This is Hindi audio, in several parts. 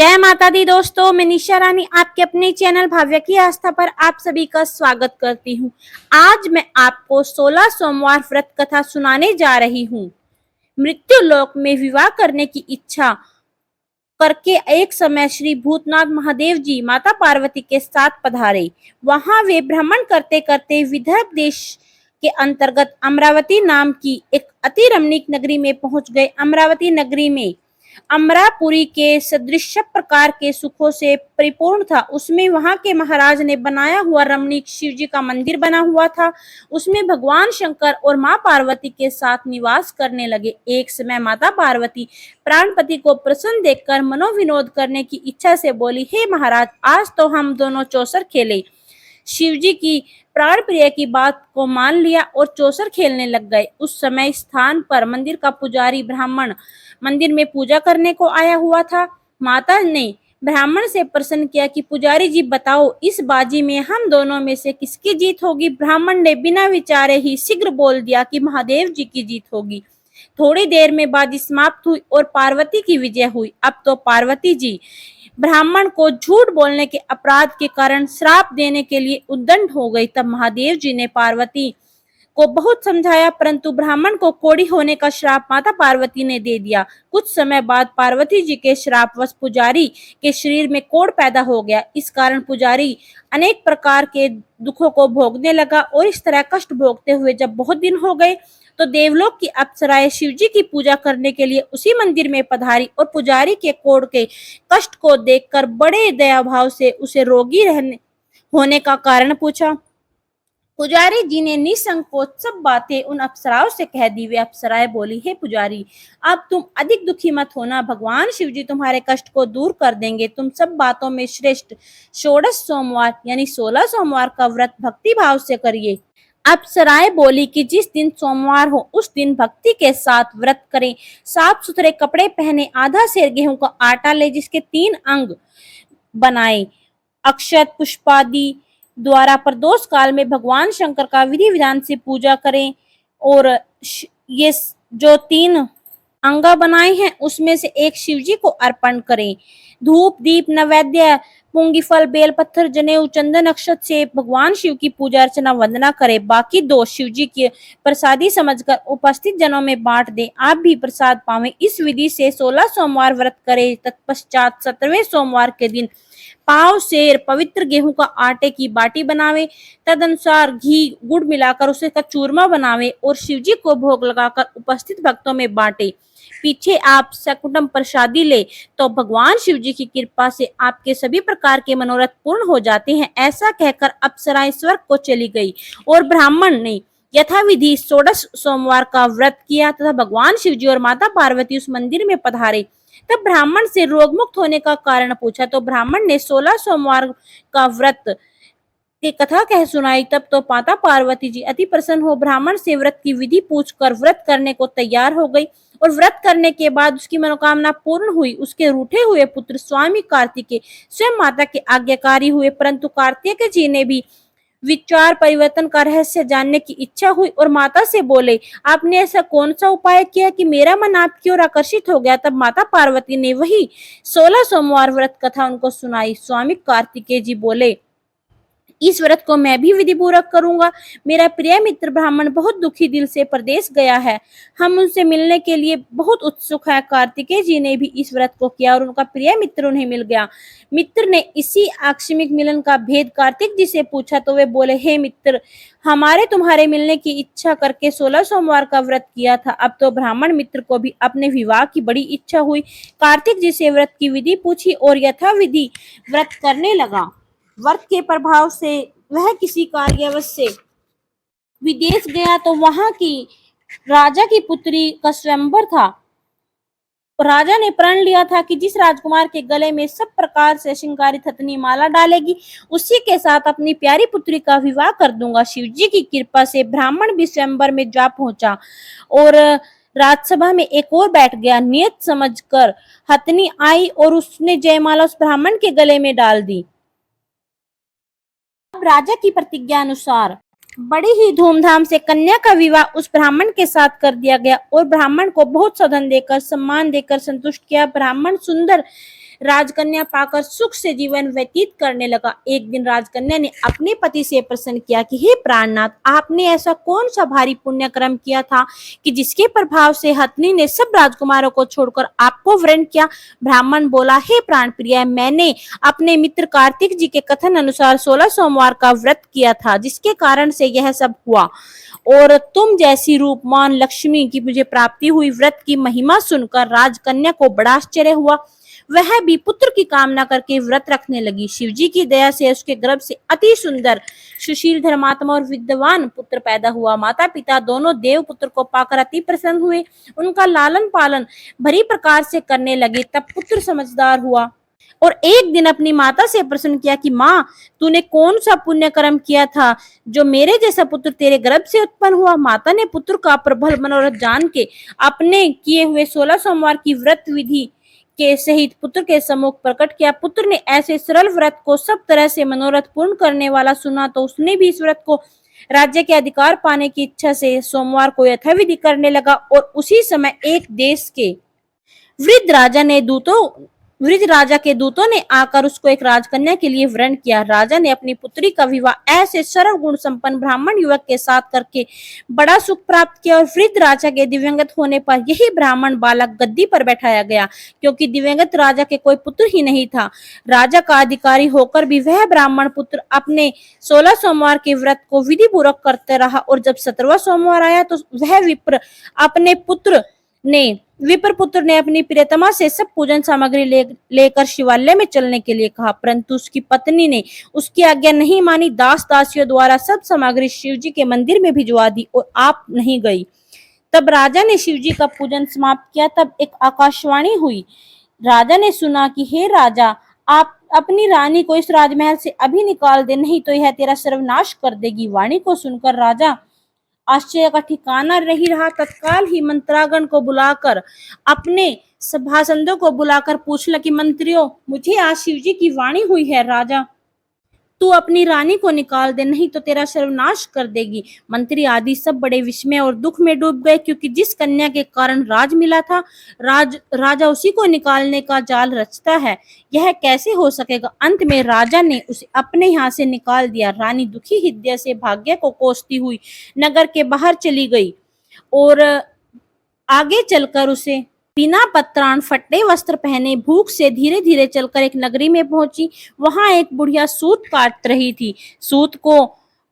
जय माता दी दोस्तों, मैं निशा रानी आपके अपने चैनल भाव्य की आस्था पर आप सभी का स्वागत करती हूँ। आज मैं आपको 16 सोमवार व्रत कथा सुनाने जा रही हूँ। मृत्यु लोक में विवाह करने की इच्छा करके एक समय श्री भूतनाथ महादेव जी माता पार्वती के साथ पधारे। वहां वे भ्रमण करते करते विदर्भ देश के अंतर्गत अमरावती नाम की एक अति रमणीक नगरी में पहुंच गए। अमरावती नगरी में अमरापुरी के सदृश प्रकार के सुखों से परिपूर्ण था। उसमें वहां के महाराज ने बनाया हुआ रमणीक शिव जी का मंदिर बना हुआ था। उसमें भगवान शंकर और मां पार्वती के साथ निवास करने लगे। एक समय माता पार्वती प्राणपति को प्रसन्न देखकर मनोविनोद करने की इच्छा से बोली, हे महाराज, आज तो हम दोनों चौसर खेले। शिव जी की प्राण प्रिय की बात को मान लिया और चौसर खेलने लग गए। उस समय स्थान पर मंदिर का पुजारी ब्राह्मण मंदिर में पूजा करने को आया हुआ था। माता ने ब्राह्मण से प्रश्न किया कि पुजारी जी बताओ, इस बाजी में हम दोनों में से किसकी जीत होगी। ब्राह्मण ने बिना विचारे ही शीघ्र बोल दिया कि महादेव जी की जीत होगी। थोड़ी देर में बाजी समाप्त हुई और पार्वती की विजय हुई। अब तो पार्वती जी ब्राह्मण को झूठ बोलने के अपराध के कारण श्राप देने के लिए उद्दंड हो गई। तब महादेव जी ने पार्वती को बहुत समझाया, परंतु ब्राह्मण को कोढ़ी होने का श्राप माता पार्वती ने दे दिया। कुछ समय बाद पार्वती जी के श्रापवश पुजारी के शरीर में कोढ़ पैदा हो गया। इस कारण पुजारी अनेक प्रकार के दुखों को भोगने लगा और इस तरह कष्ट भोगते हुए जब बहुत दिन हो गए तो देवलोक की अप्सराएं शिव जी की पूजा करने के लिए उसी मंदिर में पधारी और पुजारी के कोढ़ के कष्ट को देखकर बड़े दया भाव से उसे रोगी रहने होने का कारण पूछा। पुजारी जी ने निसंकोच सब बातें उन अप्सराओं से कह दी। वे अप्सराएं बोली, हे पुजारी, अब तुम अधिक दुखी मत होना, भगवान शिव जी तुम्हारे कष्ट को दूर कर देंगे। तुम सब बातों में श्रेष्ठ षोडश सोमवार यानी 16 सोमवार का व्रत भक्ति भाव से करिए। अप्सराएं बोली कि जिस दिन सोमवार हो उस दिन भक्ति के साथ व्रत करें, साफ सुथरे कपड़े पहने, आधा सेर गेहूं का आटा ले जिसके 3 अंग बनाए, अक्षत पुष्पादि द्वारा प्रदोष काल में भगवान शंकर का विधि विधान से पूजा करें और ये जो 3 अंगा बनाए हैं उसमें से एक शिव जी को अर्पण करें। धूप दीप नैवेद्य मूंगी फल बेल पत्थर जनेऊ चंदन अक्षत से भगवान शिव की पूजा अर्चना वंदना करें। बाकी 2 शिव जी के प्रसादी समझकर उपस्थित जनों में बांट दें। आप भी प्रसाद पावें। इस विधि से 16 सोमवार व्रत करें। तत्पश्चात 17वें सोमवार के दिन पाव सेर पवित्र गेहूं का आटे की बाटी बनावे, तदनुसार घी गुड़ मिलाकर उसे का चूरमा बनावे और शिवजी को भोग लगाकर उपस्थित भक्तों में बांटे। पीछे आप सकुटम प्रसादी ले तो भगवान शिव जी की कृपा से आपके सभी प्रकार के मनोरथ पूर्ण हो जाते हैं। ऐसा कहकर अप्सराएं स्वर्ग को चली गई और ब्राह्मण ने यथाविधि 16 सोमवार का व्रत किया तथा भगवान शिव जी और माता पार्वती उस मंदिर में पधारे। तब ब्राह्मण से रोग मुक्त होने का कारण पूछा तो ब्राह्मण ने 16 सोमवार का व्रत की कथा कह सुनाई। तब तो माता पार्वती जी अति प्रसन्न हो ब्राह्मण से व्रत की विधि पूछकर व्रत करने को तैयार हो गई और व्रत करने के बाद उसकी मनोकामना पूर्ण हुई। उसके रूठे हुए पुत्र स्वामी कार्तिकेय स्वयं माता के आज्ञाकारी हुए, परंतु कार्तिकेय जी ने भी विचार परिवर्तन का रहस्य जानने की इच्छा हुई और माता से बोले, आपने ऐसा कौन सा उपाय किया कि मेरा मन आपकी ओर आकर्षित हो गया। तब माता पार्वती ने वही 16 सोमवार व्रत कथा उनको सुनाई। स्वामी कार्तिकेय जी बोले, इस व्रत को मैं भी विधि पूर्वक करूंगा। मेरा प्रिय मित्र ब्राह्मण बहुत दुखी दिल से प्रदेश गया है, हम उनसे मिलने के लिए बहुत उत्सुक है। कार्तिकेय जी ने भी इस व्रत को किया और उनका प्रिय मित्र उन्हें मिल गया। मित्र ने इसी आकस्मिक मिलन का भेद कार्तिक जी से पूछा तो वे बोले, हे मित्र, हमारे तुम्हारे मिलने की इच्छा करके 16 सोमवार का व्रत किया था। अब तो ब्राह्मण मित्र को भी अपने विवाह की बड़ी इच्छा हुई। कार्तिक जी से व्रत की विधि पूछी और यथाविधि व्रत करने लगा। व्रत के प्रभाव से वह किसी कार्यवश से विदेश गया तो वहां की राजा की पुत्री का स्वयंवर था। राजा ने प्रण लिया था कि जिस राजकुमार के गले में सब प्रकार से श्रृंगारित हथनी माला डालेगी उसी के साथ अपनी प्यारी पुत्री का विवाह कर दूंगा। शिवजी की कृपा से ब्राह्मण भी स्वयंवर में जा पहुंचा और राजसभा में एक और बैठ गया। नियत समझकर हथनी आई और उसने जयमाला उस ब्राह्मण के गले में डाल दी। राजा की प्रतिज्ञा अनुसार बड़ी ही धूमधाम से कन्या का विवाह उस ब्राह्मण के साथ कर दिया गया और ब्राह्मण को बहुत सौधन देकर सम्मान देकर संतुष्ट किया। ब्राह्मण सुंदर राजकन्या पाकर सुख से जीवन व्यतीत करने लगा। एक दिन राजकन्या ने अपने पति से प्रश्न किया कि हे प्राणनाथ, आपने ऐसा कौन सा भारी पुण्य कर्म किया था कि जिसके प्रभाव से हथनी ने सब राजकुमारों को छोड़कर आपको वरण किया? ब्राह्मण बोला, हे प्राण प्रिय, मैंने अपने मित्र कार्तिक जी के कथन अनुसार 16 सोमवार का व्रत किया था, जिसके कारण से यह सब हुआ। और तुम जैसी रूपमान लक्ष्मी की मुझे प्राप्ति हुई। व्रत की महिमा सुनकर राजकन्या को बड़ा आश्चर्य हुआ। वह भी पुत्र की कामना करके व्रत रखने लगी। शिवजी की दया से उसके गर्भ से अति सुंदर, सुशील, धर्मात्मा और विद्वान पुत्र पैदा हुआ। माता पिता दोनों देव पुत्र को पाकर अति प्रसन्न हुए। उनका लालन पालन भरी प्रकार से करने लगे। तब पुत्र समझदार हुआ और एक दिन अपनी माता से प्रश्न किया कि माँ, तूने कौन सा पुण्य कर्म किया था जो मेरे जैसा पुत्र तेरे गर्भ से उत्पन्न हुआ? माता ने पुत्र का प्रबल मनोरथ जान के अपने किए हुए 16 सोमवार की व्रत विधि के सहित पुत्र के सम्मुख प्रकट किया। पुत्र ने ऐसे सरल व्रत को सब तरह से मनोरथ पूर्ण करने वाला सुना तो उसने भी इस व्रत को राज्य के अधिकार पाने की इच्छा से सोमवार को यथाविधि करने लगा। और उसी समय एक देश के वृद्ध राजा के दूतों ने आकर उसको एक राजकन्या के लिए वरण किया। राजा ने अपनी पुत्री का विवाह ऐसे सरल गुण संपन्न ब्राह्मण युवक के साथ करके बड़ा सुख प्राप्त किया। और वृद्ध राजा के दिव्यांगत होने पर यही ब्राह्मण बालक गद्दी पर बैठाया गया, क्योंकि दिव्यांगत राजा के कोई पुत्र ही नहीं था। राजा का अधिकारी होकर भी वह ब्राह्मण पुत्र अपने 16 सोमवार के व्रत को विधि पूर्वक करते रहा। और जब 17वां सोमवार आया तो वह विप्र पुत्र ने अपनी प्रियतमा से सब पूजन सामग्री लेकर शिवालय में चलने के लिए कहा, परंतु उसकी पत्नी ने उसकी आज्ञा नहीं मानी। दास दासियों द्वारा सब सामग्री शिवजी के मंदिर में भिजवा दी और आप नहीं गई। तब राजा ने शिवजी का पूजन समाप्त किया। तब एक आकाशवाणी हुई। राजा ने सुना कि हे राजा, आप अपनी रानी को इस राजमहल से अभी निकाल दे, नहीं तो यह तेरा सर्वनाश कर देगी। वाणी को सुनकर राजा आश्चर्य का ठिकाना नहीं रहा। तत्काल ही मंत्रागण को बुलाकर अपने सभासदों को बुलाकर पूछला कि मंत्रियों, मुझे आज शिवजी की वाणी हुई है, राजा तू अपनी रानी को निकाल दे, नहीं तो तेरा सर्वनाश कर देगी। मंत्री आदि सब बड़े विस्मय और दुख में डूब गए, क्योंकि जिस कन्या के कारण राज मिला था, राजा उसी को निकालने का जाल रचता है। यह कैसे हो सकेगा? अंत में राजा ने उसे अपने यहाँ से निकाल दिया। रानी दुखी हृदय से भाग्य को कोसती हुई नगर के बाहर चली गई और आगे चलकर उसे बिना पत्राण, फटे वस्त्र पहने, भूख से धीरे धीरे चलकर एक नगरी में पहुंची। वहां एक बुढ़िया सूत काट रही थी, सूत को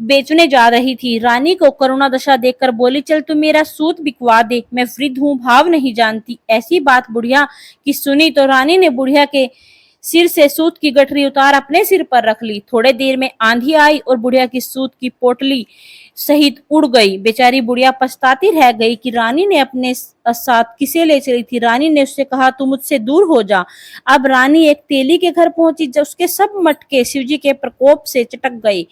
बेचने जा रही थी। रानी को करुणा दशा देखकर बोली, चल तू मेरा सूत बिकवा दे, मैं वृद्ध हूँ, भाव नहीं जानती। ऐसी बात बुढ़िया की सुनी तो रानी ने बुढ़िया के सिर से सूत की गठरी उतार अपने सिर पर रख ली। थोड़े देर में आंधी आई और बुढ़िया की सूत की पोटली सहित उड़ गई। बेचारी बुढ़िया पछताती रह गई कि रानी ने अपने साथ किसे ले चली थी। रानी ने उससे कहा, तू मुझसे दूर हो जा। अब रानी एक तेली के घर पहुंची, जब उसके सब मटके शिवजी के प्रकोप से चटक गए।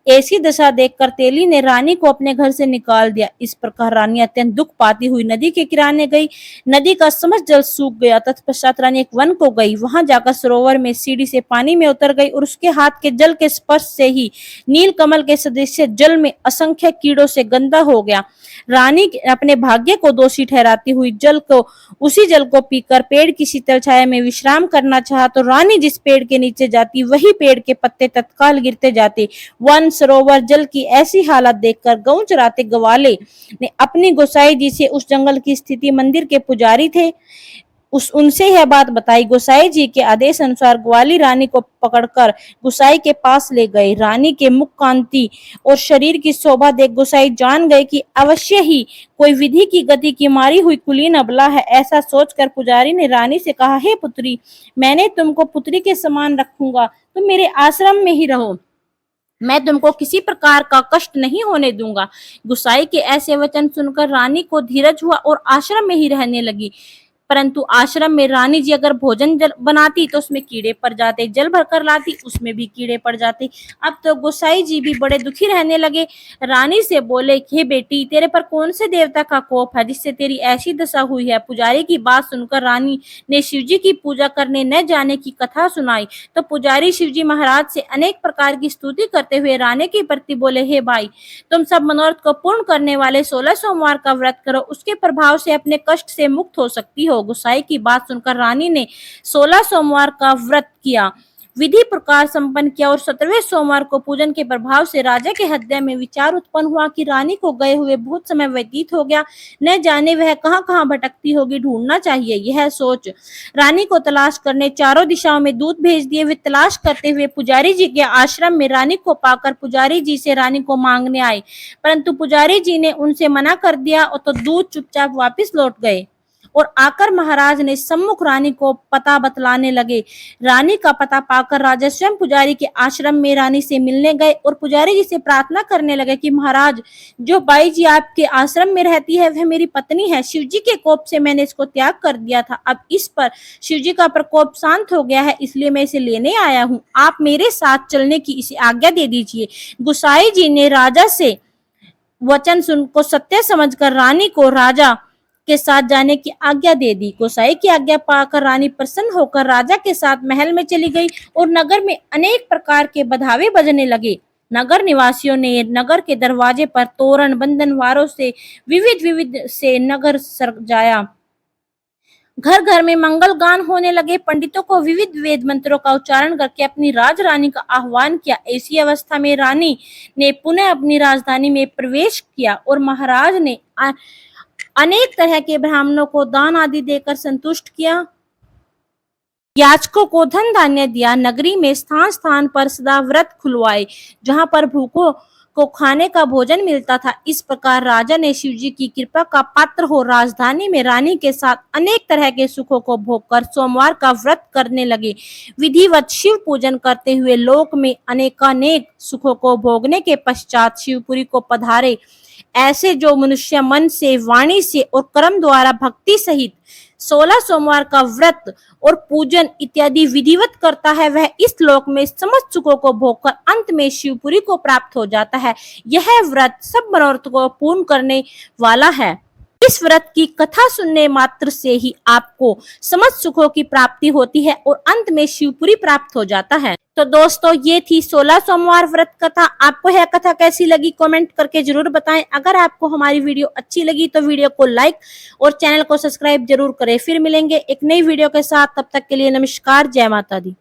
ऐसी दशा देखकर तेली ने रानी को अपने घर से निकाल दिया। इस प्रकार रानी अत्यंत दुख पाती हुई नदी के किनारे गई। नदी का समस्त जल सूख गया। तत्पश्चात रानी एक वन को गई। वहां जाकर सरोवर में सीढ़ी से पानी में उतर गई और उसके हाथ के जल के स्पर्श से ही नील कमल के सदृश जल में असंख्य कीड़ों से गंदा हो गया। रानी अपने भाग्य को दोषी ठहराती हुई उसी जल को पीकर पेड़ की शीतल छाया में विश्राम करना चाहा तो रानी जिस पेड़ के नीचे जाती वही पेड़ के पत्ते तत्काल गिरते जाते। वन, सरोवर, जल की ऐसी हालत देखकर गऊ चराते ग्वाले ने अपनी गोसाई जी से उस जंगल की स्थिति, मंदिर के पुजारी थे उनसे यह बात बताई। गोसाई जी के आदेश अनुसार ग्वाली रानी को पकड़कर गोसाई के पास ले गए। रानी के मुख कांति और शरीर की शोभा देख गोसाई जान गए कि अवश्य ही कोई विधि की गति की मारी हुई कुलीन अबला है। ऐसा सोचकर पुजारी ने रानी से कहा, हे पुत्री, मैंने तुमको पुत्री के समान रखूंगा, तुम मेरे आश्रम में ही रहो, मैं तुमको किसी प्रकार का कष्ट नहीं होने दूंगा। गोसाई के ऐसे वचन सुनकर रानी को धीरज हुआ और आश्रम में ही रहने लगी। परंतु आश्रम में रानी जी अगर भोजन बनाती तो उसमें कीड़े पड़ जाते, जल भरकर लाती उसमें भी कीड़े पड़ जाते। अब तो गोसाई जी भी बड़े दुखी रहने लगे। रानी से बोले, हे बेटी, तेरे पर कौन से देवता का कोप है जिससे तेरी ऐसी दशा हुई है? पुजारी की बात सुनकर रानी ने शिवजी की पूजा करने न जाने की कथा सुनाई। तो पुजारी शिवजी महाराज से अनेक प्रकार की स्तुति करते हुए रानी के प्रति बोले, हे भाई, तुम सब मनोरथ को पूर्ण करने वाले 16 सोमवार का व्रत करो, उसके प्रभाव से अपने कष्ट से मुक्त हो सकती हो। हो। गुसाई की बात सुनकर रानी ने 16 सोमवार का व्रत किया, विधि प्रकार संपन्न किया और 17वें सोमवार को पूजन के प्रभाव से राजा के हृदय में विचार उत्पन्न हुआ कि रानी को गए हुए बहुत समय व्यतीत हो गया, न जाने वह कहां कहां भटकती होगी, ढूंढना चाहिए। यह सोच रानी को तलाश करने चारों दिशाओं में दूत भेज दिए। वे तलाश करते हुए पुजारी जी के आश्रम में रानी को पाकर पुजारी जी से रानी को मांगने आए, परंतु पुजारी जी ने उनसे मना कर दिया और तो दूत चुपचाप वापिस लौट गए और आकर महाराज ने सम्मुख रानी को पता बतलाने लगे। रानी का पता पाकर राजा स्वयं पुजारी के आश्रम में रानी से मिलने गए और पुजारी जी से प्रार्थना करने लगे कि महाराज, जो बाई जी आपके आश्रम में रहती है वह मेरी पत्नी है। शिव जी के कोप से मैंने इसको त्याग कर दिया था, अब इस पर शिव जी का प्रकोप शांत हो गया है, इसलिए मैं इसे लेने आया हूँ। आप मेरे साथ चलने की इसे आज्ञा दे दीजिए। गुसाई जी ने राजा से वचन सुन को सत्य समझकर रानी को राजा के साथ जाने की आज्ञा दे दी। गोसाई की आज्ञा पाकर रानी प्रसन्न होकर राजा के साथ महल में चली गई और नगर में अनेक प्रकार के बधावे बजने लगे। नगर निवासियों ने नगर के दरवाजे पर तोरण बंधनवारों से विविध से नगर सजाया। घर घर में मंगल गान होने लगे। पंडितों को विविध वेद मंत्रों का उच्चारण करके अपनी राजरानी का आह्वान किया। ऐसी अवस्था में रानी ने पुनः अपनी राजधानी में प्रवेश किया और महाराज ने अनेक तरह के ब्राह्मणों को दान आदि देकर संतुष्ट किया। याचकों को धन धान्य दिया। नगरी में स्थान स्थान पर सदा व्रत खुलवाए, जहां पर भूखों को खाने का भोजन मिलता था। इस प्रकार राजा ने शिव जी की कृपा का पात्र हो राजधानी में रानी के साथ अनेक तरह के सुखों को भोगकर सोमवार का व्रत करने लगे। विधिवत शिव पूजन करते हुए लोक में अनेकानेक सुखों को भोगने के पश्चात शिवपुरी को पधारे। ऐसे जो मनुष्य मन से, वाणी से और कर्म द्वारा भक्ति सहित 16 सोमवार का व्रत और पूजन इत्यादि विधिवत करता है, वह इस लोक में समस्त सुखों को भोगकर अंत में शिवपुरी को प्राप्त हो जाता है। यह व्रत सब मनोरथ को पूर्ण करने वाला है। इस व्रत की कथा सुनने मात्र से ही आपको समस्त सुखों की प्राप्ति होती है और अंत में शिवपुरी प्राप्त हो जाता है। तो दोस्तों, ये थी 16 सोमवार व्रत कथा। आपको यह कथा कैसी लगी कमेंट करके जरूर बताएं। अगर आपको हमारी वीडियो अच्छी लगी तो वीडियो को लाइक और चैनल को सब्सक्राइब जरूर करें। फिर मिलेंगे एक नई वीडियो के साथ, तब तक के लिए नमस्कार, जय माता दी।